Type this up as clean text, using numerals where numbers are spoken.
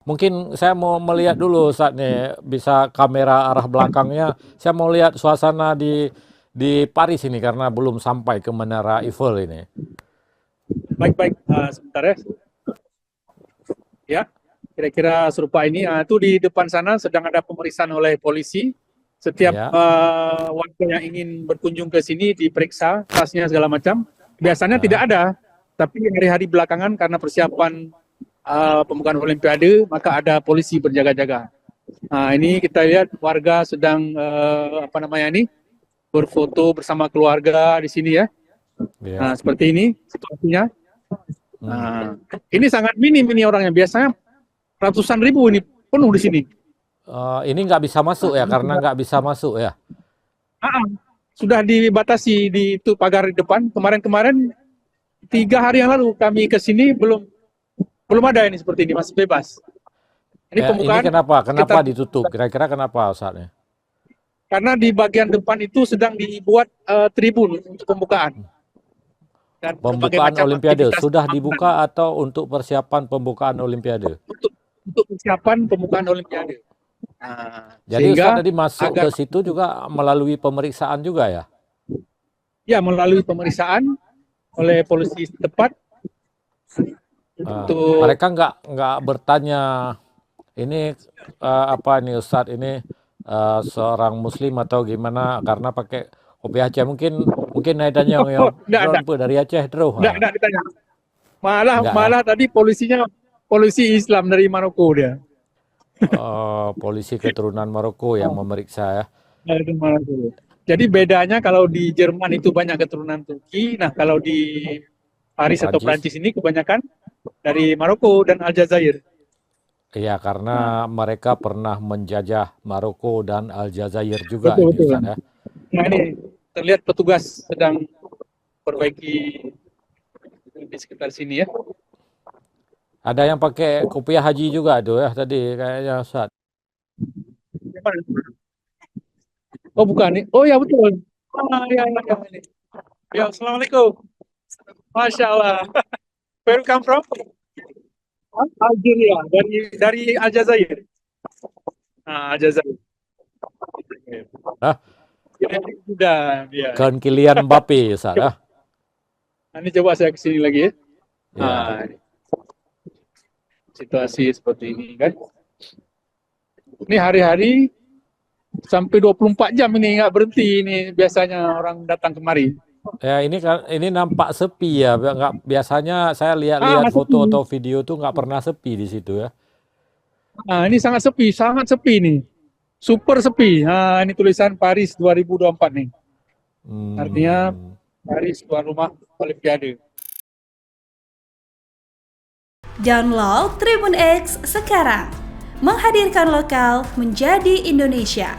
Mungkin saya mau melihat dulu saat nih, bisa kamera arah belakangnya. Saya mau lihat suasana di Paris ini karena belum sampai ke Menara Eiffel ini. Baik-baik, sebentar ya. Ya, kira-kira serupa ini. Itu di depan sana sedang ada pemeriksaan oleh polisi. Setiap Ya. warga yang ingin berkunjung ke sini diperiksa tasnya segala macam. Biasanya tidak Ah. ada, tapi hari-hari belakangan karena persiapan pembukaan Olimpiade, maka ada polisi berjaga-jaga. Nah, ini kita lihat warga sedang berfoto bersama keluarga di sini ya. Ya. Nah, seperti ini situasinya. Hmm. Nah, ini sangat minim ini orangnya. Biasanya ratusan ribu ini penuh di sini. Ini nggak bisa masuk ya, Ini karena nggak bisa masuk ya. ah, sudah dibatasi di itu pagar di depan. Kemarin-kemarin 3 hari yang lalu kami ke sini belum ada ini seperti ini, masih bebas. Ini Ya, ini pembukaan kenapa? Kenapa sekitar ditutup? Kira-kira kenapa saatnya? karena di bagian depan itu sedang dibuat tribun untuk pembukaan dan berbagai Pembukaan macam Olimpiade aktivitas sudah pembangunan dibuka atau untuk persiapan pembukaan Olimpiade? untuk persiapan pembukaan Olimpiade. Nah, Jadi Ustadz sehingga tadi masuk ke agar situ juga melalui pemeriksaan juga ya? ya melalui pemeriksaan oleh polisi setempat untuk Mereka nggak bertanya ini apa ini Ustadz ini seorang Muslim atau gimana karena pakai kopi Aceh mungkin naiknya yang enggak, drone dari Aceh terus. enggak ditanya. Malah Enggak ya? malah tadi polisinya polisi Islam dari Maroko dia. Polisi keturunan Maroko yang memeriksa ya. Dari Maroko. Jadi bedanya kalau di Jerman itu banyak keturunan Turki, nah kalau di Paris atau Prancis. Prancis ini kebanyakan dari Maroko dan Aljazair. Iya, Nah, karena mereka pernah menjajah Maroko dan Aljazair juga betul ini betul. Ustadz ya. Nah ini terlihat petugas sedang perbaiki di sekitar sini ya. Ada yang pakai kopiah haji juga tuh ya tadi kayaknya Ustadz. Oh bukan nih. Oh ya betul. Ah ya ya ya. Ya, assalamualaikum. Masya Allah. Where you come from? Algeria, dari Aljazair. Ah, Aljazair. Nah, Sudah, ya. kan Kylian Mbappe Ustadz ya. Nah, ini coba saya kesini lagi ya. Iya. Situasi seperti ini kan. Ini hari-hari sampai 24 jam ini nggak berhenti ini biasanya orang datang kemari. Ya ini nampak sepi ya. Nggak, biasanya saya lihat-lihat Masuk foto ini. atau video tuh nggak pernah sepi di situ ya. Nah, ini sangat sepi nih. Super sepi. Nah, ini tulisan Paris 2024 nih. Artinya Hmm. Paris tuan rumah Olimpiade. Download Tribun X sekarang. Menghadirkan lokal menjadi Indonesia.